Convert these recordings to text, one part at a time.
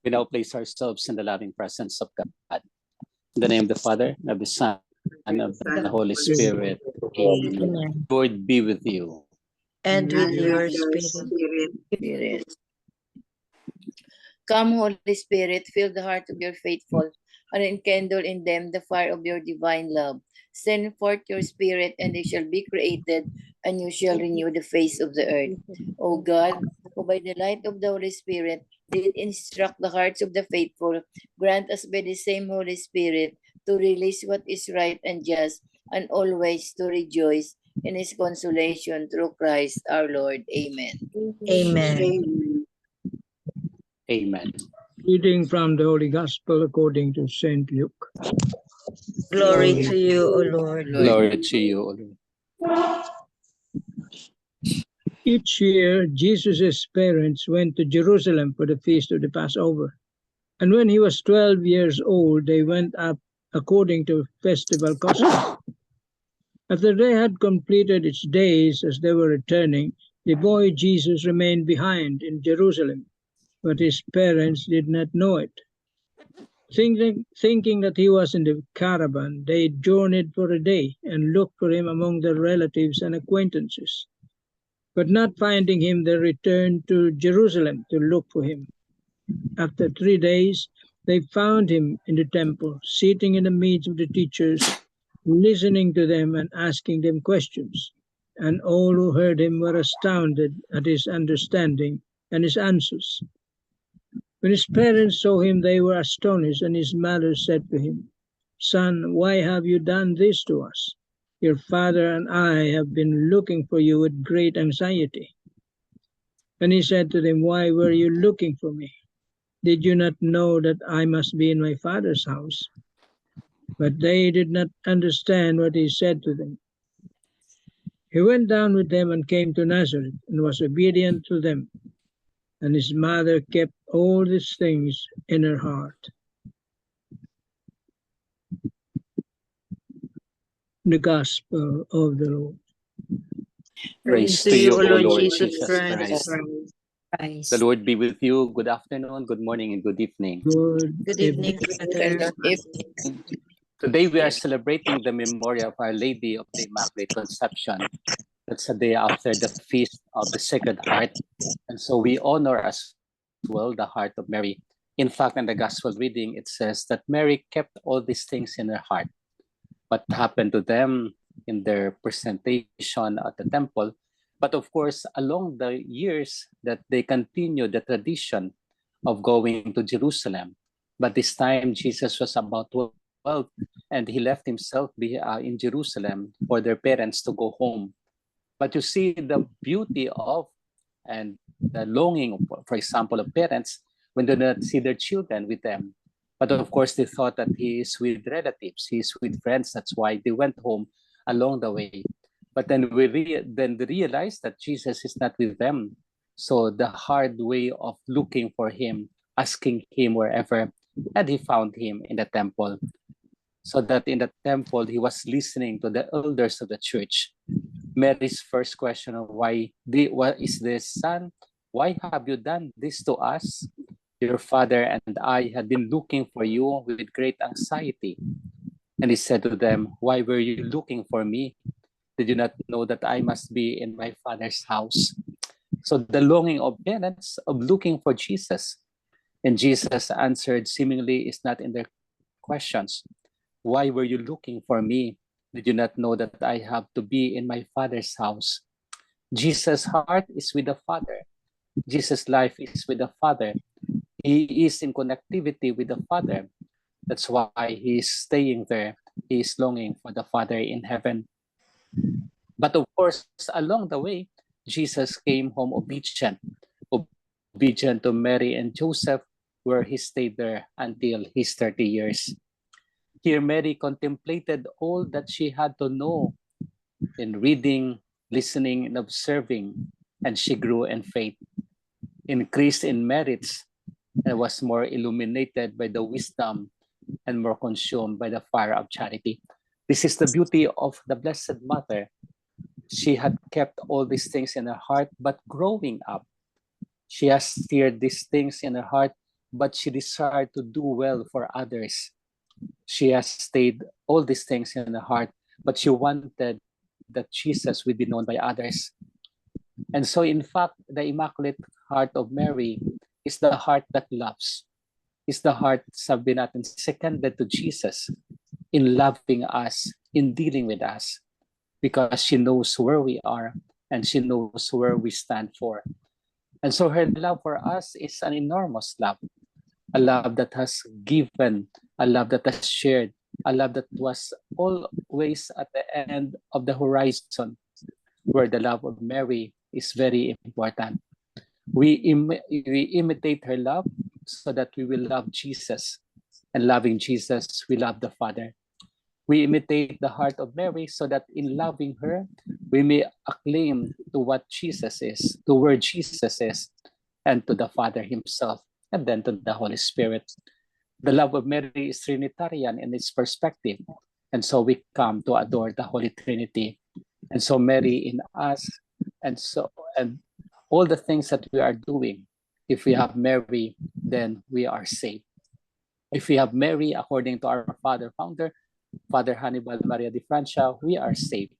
We now place ourselves in the loving presence of God. In the name of the Father, of the Son, and of the Holy Spirit. Amen. Lord be with you. And with your spirit. Come, Holy Spirit, fill the heart of your faithful, and enkindle in them the fire of your divine love. Send forth your Spirit, and they shall be created, and you shall renew the face of the earth. O God, who by the light of the Holy Spirit did instruct the hearts of the faithful, grant us by the same Holy Spirit to release what is right and just, and always to rejoice in his consolation through Christ our Lord. Amen. Amen. Amen. Reading from the Holy Gospel according to St. Luke. Glory to you, O Lord. Glory to you, O Lord. Each year, Jesus' parents went to Jerusalem for the feast of the Passover. And when he was 12 years old, they went up according to festival custom. After they had completed its days as they were returning, the boy Jesus remained behind in Jerusalem, but his parents did not know it. Thinking that he was in the caravan, they journeyed for a day and looked for him among their relatives and acquaintances. But not finding him, they returned to Jerusalem to look for him. After 3 days, they found him in the temple, sitting in the midst of the teachers, listening to them and asking them questions. And all who heard him were astounded at his understanding and his answers. When his parents saw him, they were astonished, and his mother said to him, "Son, why have you done this to us? Your father and I have been looking for you with great anxiety." And he said to them, "Why were you looking for me? Did you not know that I must be in my father's house?" But they did not understand what he said to them. He went down with them and came to Nazareth and was obedient to them. And his mother kept all these things in her heart. The Gospel of the Lord. Praise to you, O Lord Jesus Christ. Christ. The Lord be with you. Good afternoon, good morning, and good evening. Good evening, Father. Today we are celebrating the memorial of Our Lady of the Immaculate Conception. That's the day after the Feast of the Sacred Heart. And so we honor as well the heart of Mary. In fact, in the Gospel reading, it says that Mary kept all these things in her heart. What happened to them in their presentation at the temple. But of course, along the years that they continued the tradition of going to Jerusalem. But this time, Jesus was about 12, and he left himself in Jerusalem for their parents to go home. But you see the beauty of and the longing, for example, of parents when they do not see their children with them. But of course, they thought that he is with relatives, he is with friends. That's why they went home along the way. But then they realized that Jesus is not with them. So the hard way of looking for him, asking him wherever, and he found him in the temple. So that in the temple, he was listening to the elders of the church. Mary's first question of what is this, son? Why have you done this to us? Your father and I had been looking for you with great anxiety. And he said to them, why were you looking for me? Did you not know that I must be in my father's house? So the longing of parents of looking for Jesus. And Jesus answered seemingly is not in their questions. Why were you looking for me? Did you not know that I have to be in my father's house? Jesus' heart is with the Father. Jesus' life is with the Father. He is in connectivity with the Father. That's why he is staying there. He is longing for the Father in heaven. But of course, along the way, Jesus came home obedient to Mary and Joseph, where he stayed there until his 30 years. Here, Mary contemplated all that she had to know in reading, listening, and observing, and she grew in faith, increased in merits, and was more illuminated by the wisdom and more consumed by the fire of charity. This is the beauty of the Blessed Mother. She had kept all these things in her heart, but growing up, she has steered these things in her heart but she desired to do well for others. She has stayed all these things in her heart, but she wanted that Jesus would be known by others. And so, in fact, the Immaculate Heart of Mary is the heart that loves, is the heart, sabi natin, seconded to Jesus in loving us, in dealing with us, because she knows where we are and she knows where we stand for. And so her love for us is an enormous love, a love that has given, a love that has shared, a love that was always at the end of the horizon, where the love of Mary is very important. We imitate her love so that we will love Jesus, and loving Jesus, we love the Father. We imitate the heart of Mary so that in loving her, we may acclaim to what Jesus is, to where Jesus is, and to the Father himself, and then to the Holy Spirit. The love of Mary is Trinitarian in its perspective, and so we come to adore the Holy Trinity. And so Mary in us, and all the things that we are doing, if we have Mary, then we are saved. If we have Mary, according to our founder, Father Hannibal Maria de Francia, we are saved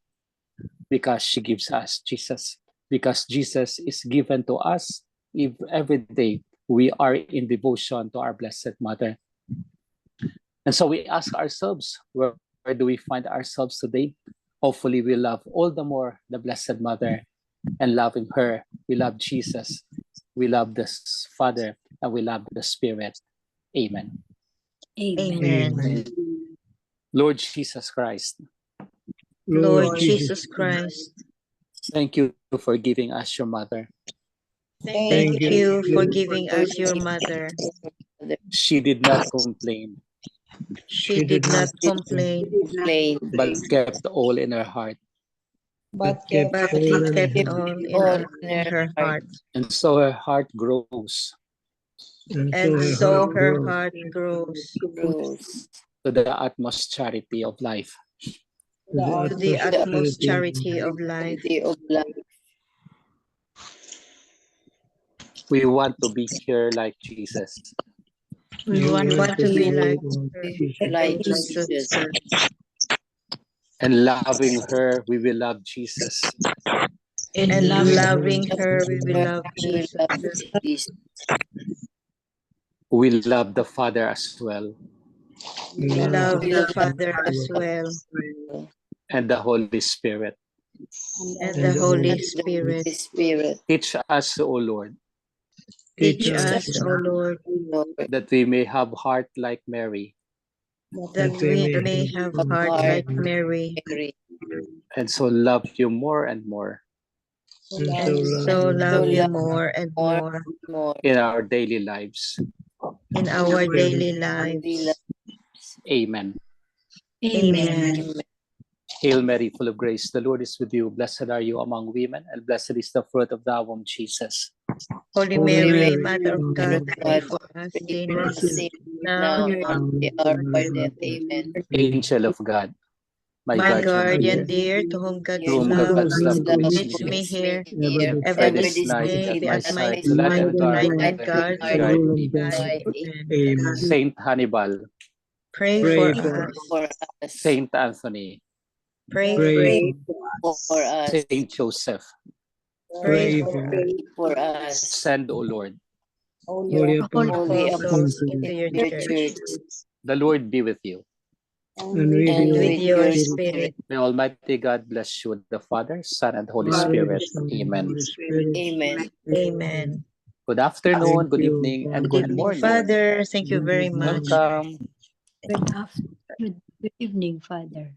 because she gives us Jesus. Because Jesus is given to us every day. We are in devotion to our Blessed Mother. And so we ask ourselves, where do we find ourselves today? Hopefully we love all the more the Blessed Mother, and loving her, we love Jesus, we love the Father, and we love the Spirit. Amen. Amen. Lord Jesus Christ, Lord Jesus Christ, thank you for giving us your mother. thank you for giving us your mother. She did not complain, She did not complain, but kept all in her heart. but but he kept all in her heart. And so her heart grows And so her heart grows to the utmost charity of life. to the utmost charity of life. We want to be here like Jesus. We want to be like Jesus. And loving her, we will love Jesus. And loving her, we will love Jesus. We love the Father as well, We love the Father as well, and the Holy Spirit. and the Holy Spirit. Teach us, O Lord, Teach us, O Lord, that we may have heart like Mary, that we may have heart like Mary, and so love you more and more and so love you more and more in our daily lives. in our daily lives. Amen. Amen. Hail Mary, full of grace, the Lord is with you. Blessed are you among women, and blessed is the fruit of thy womb, Jesus. Holy Mary, Mother of God, pray for us sinners, now and Amen. Angel of God, my my guardian, guardian dear, to whom God's to whom love God's love leads me here, by ever this this night day, at be my at my side, light and guard, light and guard, guide me. Amen. Saint Hannibal, pray Pray for for us. Saint Anthony, Pray Pray For us, Saint Joseph, Pray for us, send, O Lord. Holy Holy apostles Apostles into your your church, church, The Lord be with you. and with and you. with your spirit. May Almighty God bless you, the Father, Son, and Holy Father, Spirit. Son, and Amen. Holy Spirit. Amen. Amen. Good afternoon, Thank good you. evening, and Good good evening, morning. Father. Thank you very much. Welcome. Good evening, Father.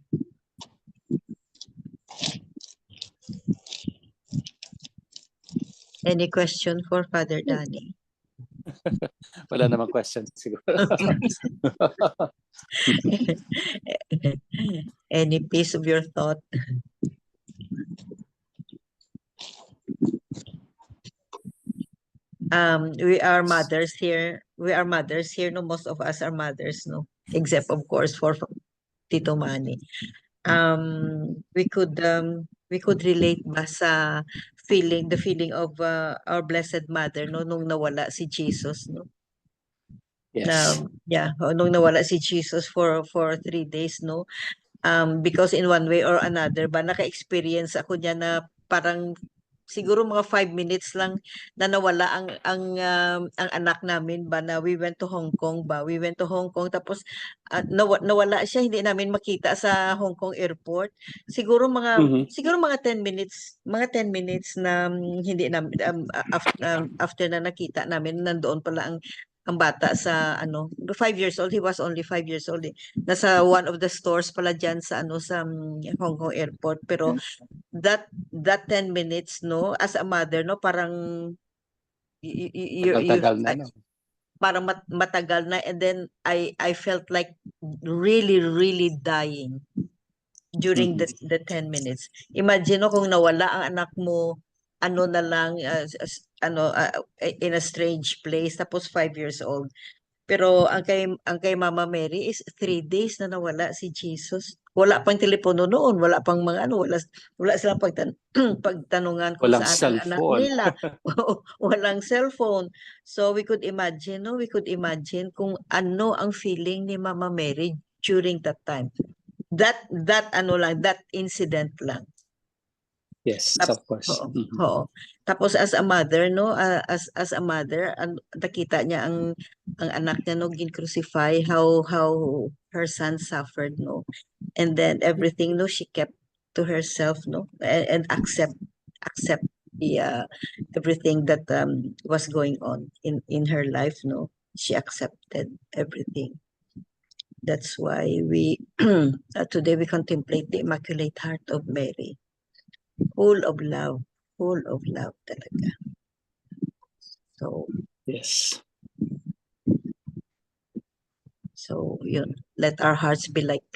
Any question for Father Danny? Wala namang questions siguro. Any piece of your thought? We are mothers here. We are mothers here. No, most of us are mothers, no, except of course for Tito Manny. We could relate ba sa the feeling of our Blessed Mother, no, nung nawala si Jesus, no? Yes. nung nawala si Jesus for 3 days, no? Because in one way or another ba, naka-experience ako niya na parang siguro mga 5 minutes lang na nawala ang anak namin ba, na we went to Hong Kong ba. We went to Hong Kong, tapos nawala siya, hindi namin makita sa Hong Kong airport. Siguro Mhm. mga 10 minutes, na hindi namin after na nakita namin, nandoon pala ang bata sa 5 years old. He was only 5 years old. Nasa one of the stores pala dyan sa sa Hong Kong airport. Pero that 10 minutes, no, as a mother, no, parang Tagal-tagal na, no? parang matagal na, and then I felt like really really dying during Mhm. the 10 minutes. Imagine, no, kung nawala ang anak mo, na lang, in a strange place, tapos 5 years old. Pero ang kay Mama Mary is 3 days na nawala si Jesus. Wala pang telepono noon, wala pang mga wala silang pagtanungan kung Walang saan ang anak cellphone. nila. Walang cellphone. So we could imagine, no? We could imagine kung ano ang feeling ni Mama Mary during that time. That incident lang. Yes, of course. Oo, Mhm. oo. Tapos as a mother, no, as a mother, nakita niya ang anak niya, no, gin-crucify, how her son suffered, no. And then everything, no, she kept to herself, no, and accept the everything that was going on in her life, no. She accepted everything. That's why we today we contemplate the Immaculate Heart of Mary. Full of love talaga. So Yes. yun, let our hearts be like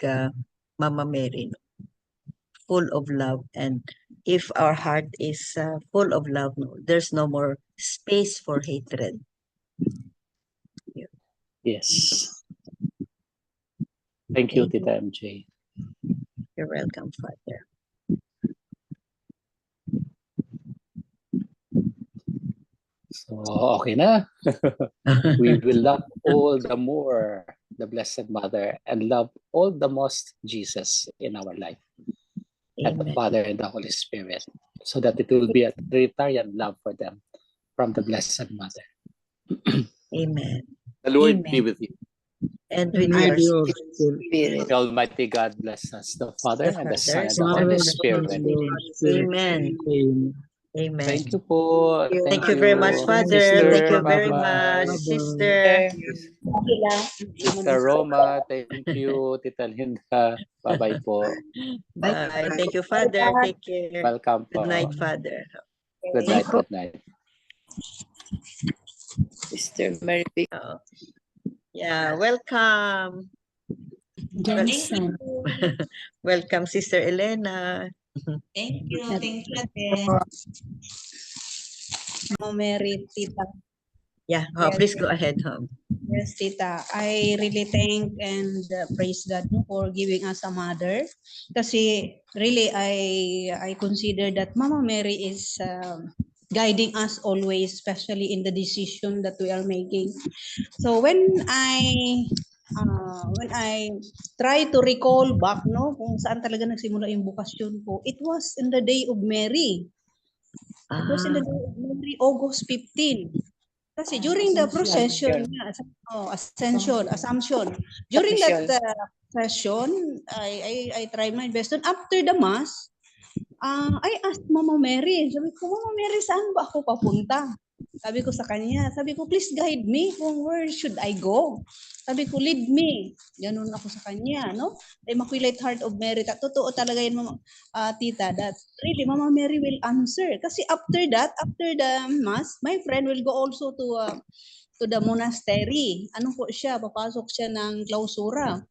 Mama Mary, no? Full of love. And if our heart is full of love, no, there's no more space for hatred. Yes. Thank you, Thank you. Tita MJ. You're welcome, Father. So, okay na. We will love all the more the Blessed Mother and love all the most Jesus in our life, and the Amen. Father and the Holy Spirit, so that it will be a Trinitarian love for them from the Blessed Mother. Amen. The Lord be Amen. with you. And And with with yours, your spirit. Spirit. The Almighty God bless us, the Father and the Son and the Father, Holy and the Son, Spirit. and the Holy Spirit. Amen. Amen. Amen. Thank you po. Thank you very much, Father. Sister. Thank you very Bye-bye. much, Sister. Sister Roma, thank you. Tita Linda, bye-bye po. Bye. Thank you, Father. Take care. Welcome po. Good night, Father. Good night, good night. Sister Mary Pick. Yeah, welcome. Jensen. Welcome, Sister Elena. Thank you. Thank you, Ate. Mama Mary, Tita. Yeah, Yes. please go ahead. Yes, Tita. I really thank and praise God for giving us a mother. Kasi really, I consider that Mama Mary is guiding us always, especially in the decision that we are making. So when I try to recall back, no, kung saan talaga nagsimula yung bukasyon ko, it was in the day of Mary. It was in the day of Mary, August 15. Kasi during the procession, Assumption. During that session, I tried my best. And after the Mass, I asked Mama Mary, sabi ko, Mama Mary, saan ba ako papunta? Sabi ko sa kanya, please guide me kung where should I go. Sabi ko, lead me. Ganun ako sa kanya, no? The Immaculate Heart of Mary. Totoo talaga yun, Tita, that really Mama Mary will answer. Kasi after the Mass, my friend will go also to the monastery. Ano po siya? Papasok siya ng klausura.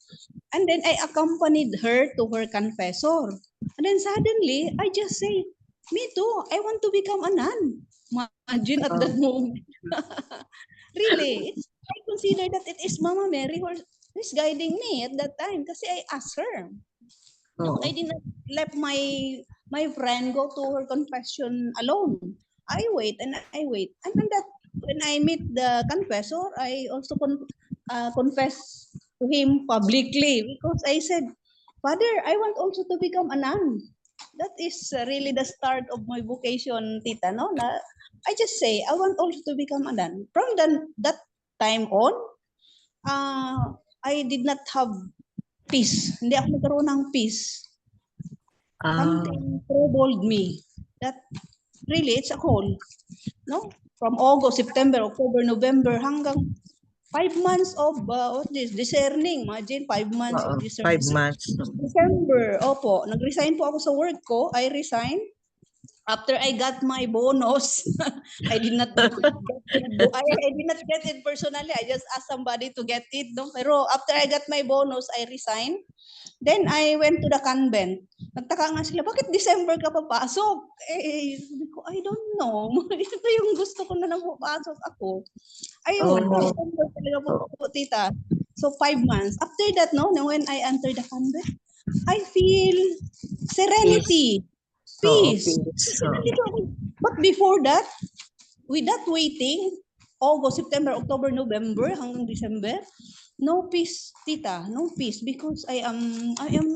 And then I accompanied her to her confessor. And then suddenly, I just say, me too, I want to become a nun. Imagine at that moment. Really, I consider that it is Mama Mary who is guiding me at that time kasi I asked her. No, I did not let my friend go to her confession alone. I wait. And then that when I meet the confessor, I also confess to him publicly because I said, Father, I want also to become a nun. That is really the start of my vocation, Tita. No, I just say I want also to become a nun. From that time on, I did not have peace. Hindi ako nagkaroon ng peace. Something troubled me. That really, it's a call. No? From August, September, October, November, hanggang 5 months of discerning. Imagine, 5 months of discerning. 5 months. December, opo, nag-resign po ako sa work ko. I resigned. After I got my bonus, I did not get it personally. I just asked somebody to get it. No? Pero after I got my bonus, I resigned. Then I went to the convent. Nagtaka nga sila, bakit December ka papasok? Sabi ko, I don't know. Ito yung gusto ko na napapasok ako. Ayun, December talaga po, tita. So 5 months. After that, no, when I entered the convent, I feel serenity, peace. But before that, with that waiting, August, September, October, November, hanggang December, no peace, tita, no peace, because I am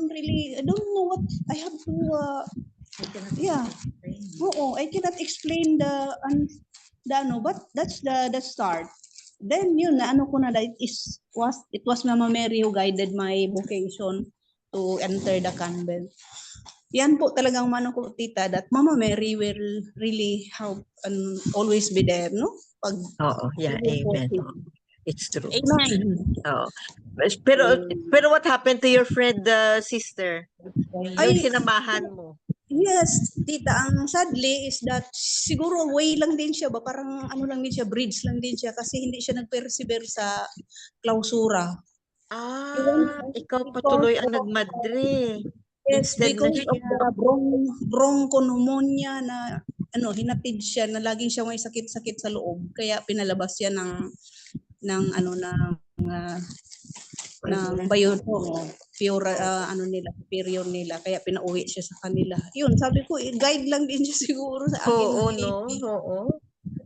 really, I don't know what I have to, I cannot explain but that's the start. Then yun, naano ko na, that it was Mama Mary who guided my vocation to enter the convent. Yan po talagang mano ko, tita, that Mama Mary will really help and always be there, no? Pag, amen. It's true. Amen. Pero what happened to your friend, sister? Yung sinamahan mo? Yes, tita, ang sadly is that siguro way lang din siya ba, parang ano lang din siya, bridge lang din siya kasi hindi siya nag-persevere sa klausura. Ikaw patuloy ang nagmadre. Yes, because of the bronchopneumonia na hinatid siya na laging siya may sakit-sakit sa loob kaya pinalabas siya ng superior nila kaya pinauwi siya sa kanila. Yun, sabi ko, guide lang din siya siguro sa akin. Oo.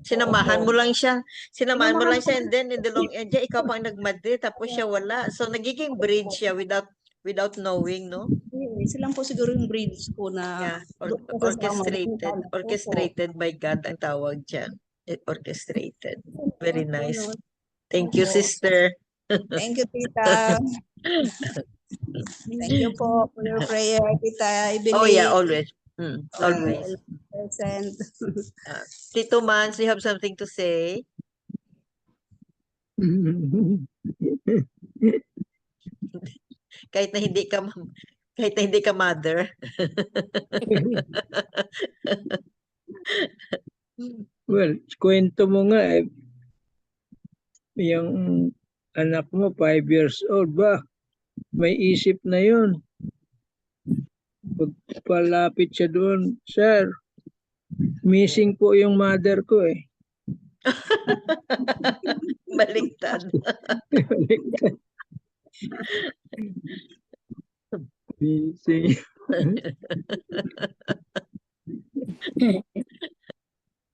Sinamahan mo lang siya. Sinamahan mo lang siya and then in the long end, ikaw pang nagmadre tapos siya wala. So nagiging bridge siya without knowing, no? Silang po siguro yung bridge ko na orchestrated by God ang tawag dyan. Orchestrated. Very nice. Thank you, sister. Thank you, tita. Thank you po for your prayer, tita. I believe. Always. Always. Present. Tito Mans, you have something to say? Kahit na hindi ka mother. Well, kwento mo nga yung anak mo 5 years old ba? May isip na yun. Pagpalapit siya doon, sir, missing po yung mother ko eh. Baliktad. Missing.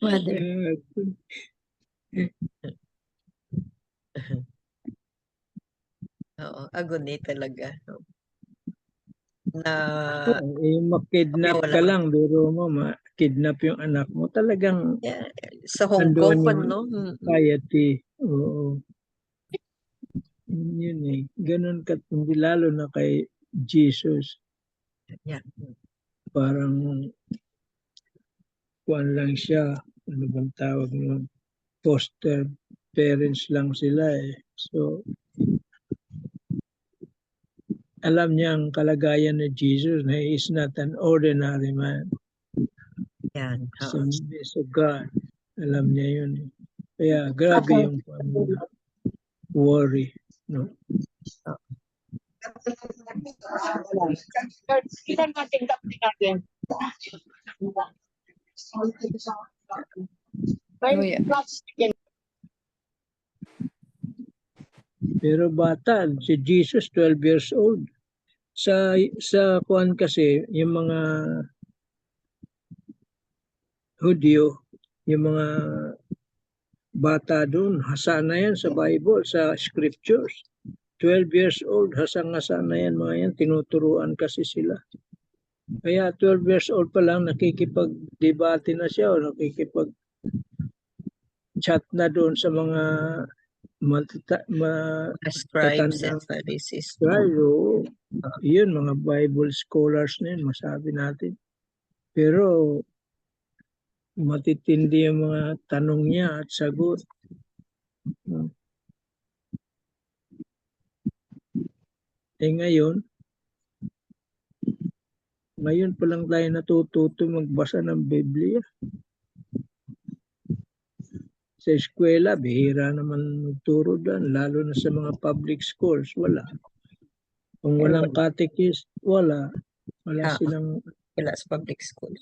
Mother. Agony talaga. Makidnap ka lang, biro mo, kidnap yung anak mo. Talagang sa Hong Kong pa, no? Society. Oo. Yun eh. Ganun hindi lalo na kay Jesus. Parang kuwan lang siya. Ano bang tawag nun? Foster parents lang sila eh. So, alam niya ang kalagayan ni Jesus na he is not an ordinary man. He's a God. Alam niya yun eh. Kaya grabe yung worry. No? Pero bata, si Jesus 12 years old. Sa kuan kasi, yung mga Hudyo, yung mga bata doon, hasa na yan sa Bible, sa scriptures. 12 years old, hasang-hasa na yan mga yan, tinuturuan kasi sila. Kaya 12 years old pa lang, nakikipag-debate na siya o nakikipag-chat na doon sa mga Scribes and tatandang Pharisees. tayo. Yun, mga Bible scholars na yun, masabi natin. Pero matitindi yung mga tanong niya at sagot. Ngayon pa lang tayo natututo magbasa ng Biblia. Sa eskwela, bihira naman magturo doon, lalo na sa mga public schools, wala. Kung walang catechist, wala. Wala silang... Wala sa public school.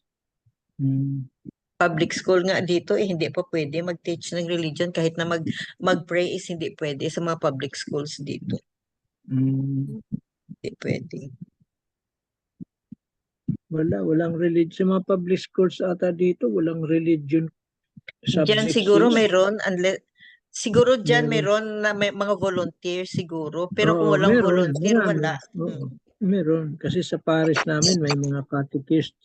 Hmm. Public school nga dito, hindi pa pwede mag-teach ng religion kahit na mag-pray is hindi pwede sa mga public schools dito. Hindi pwede. Walang religion. Sa mga public schools ata dito, walang religion Diyan subjects siguro yun. mayroon, siguro diyan Meron. mayroon na may mga volunteer siguro, pero kung Oo, walang meron. volunteer, Marami. wala. Oo, meron. Kasi sa parish namin may mga catechist.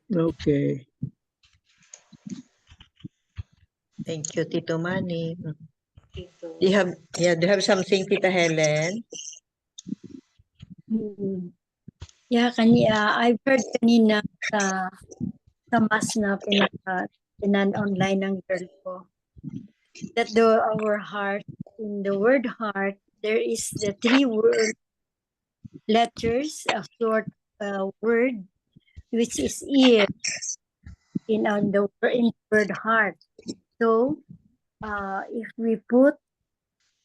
Okay. Thank you, Tito Manny. Do you have something, Tita Helen? Yeah, I've heard kanina sa mass na pinan-online ng girl ko that our heart, in the word heart, there is the 3 letters, a short word, which is ear in the word heart. So, if we put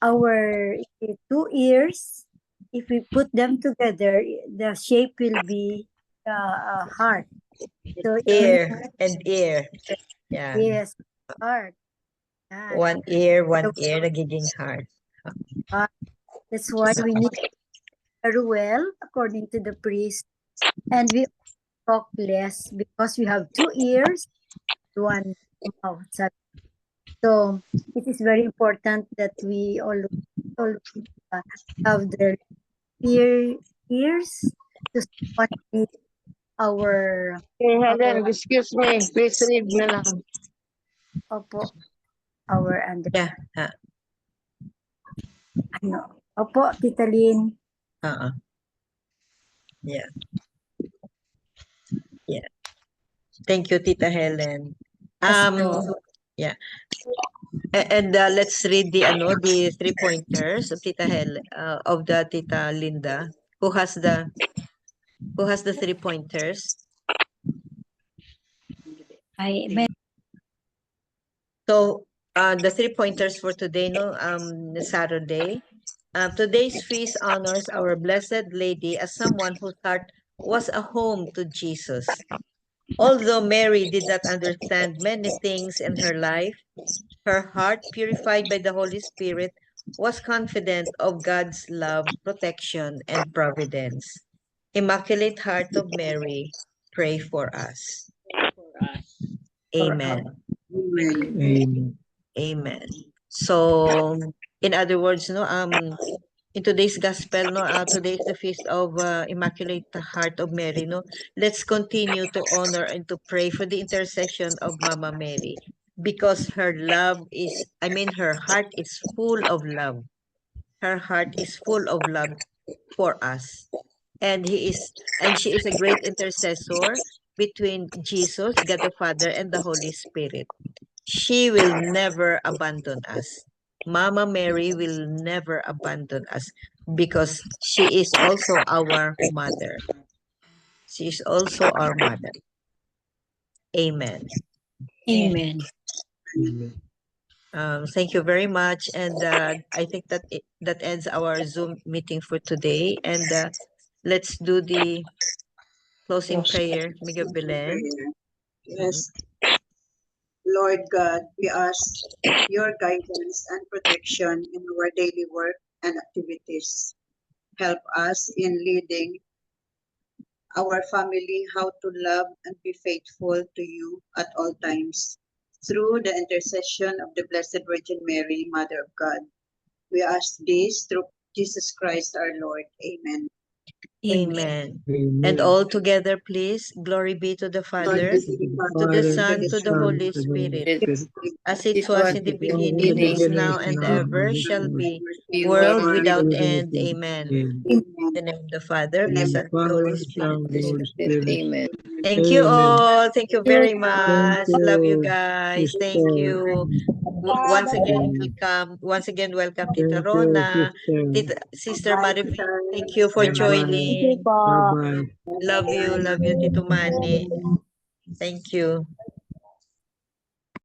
our 2 ears, if we put them together, the shape will be heart. So Ear and ear. Yeah. yes, heart. One ear, nagiging heart. That's why we need to very well according to the priest, and we talk less because we have 2 ears, 1 mouth. So it is very important that we all have the ears to support our Helen, excuse me, please read na lang. our Opo, Tita Lynn. Yeah. Thank you, Tita Helen. Yeah. And let's read the 3 pointers of Tita Helen, of the Tita Linda, who has the 3 pointers. So the 3 pointers for today, Saturday. Today's feast honors our Blessed Lady as someone whose heart was a home to Jesus. Although Mary did not understand many things in her life, her heart, purified by the Holy Spirit, was confident of God's love, protection, and providence. Immaculate Heart of Mary, pray for us. Amen. Amen. Amen. So, in other words, in today's gospel, today is the feast of Immaculate Heart of Mary. Let's continue to honor and to pray for the intercession of Mama Mary, because her heart is full of love. Her heart is full of love for us, and she is a great intercessor between Jesus, God the Father, and the Holy Spirit. She will never abandon us. Mama Mary will never abandon us because she is also our mother. She is also our mother. Amen. Amen. Thank you very much. And I think that that ends our Zoom meeting for today. And let's do the closing prayer. Miguel Belen. Yes. Lord God, we ask your guidance and protection in our daily work and activities. help us in leading our family how to love and be faithful to you at all times. Through the intercession of the Blessed Virgin Mary, Mother of God. We ask this through Jesus Christ our Lord. Amen. Amen. Amen. And all together, please, glory be to the Glory Father, be to the to the Father, Son, to to the Holy Spirit, as it It was was in the in the beginning, beginning, is now, and ever shall be, be world world without without end. Amen. Amen. In the name of the Father, In the the Son, and the Father, Holy the Son, Spirit. the Holy Spirit. Spirit. Amen. Thank you Amen. all. Thank you very much. Thank Love you you, guys. Thank sister. you. Once again, Mm. welcome. Once again, welcome Tita Thank you, Rona, sister. Sister Bye, Maribel. sister. Thank you for Bye-bye. joining. po. Bye-bye. Love you, Tito Manny. Thank you.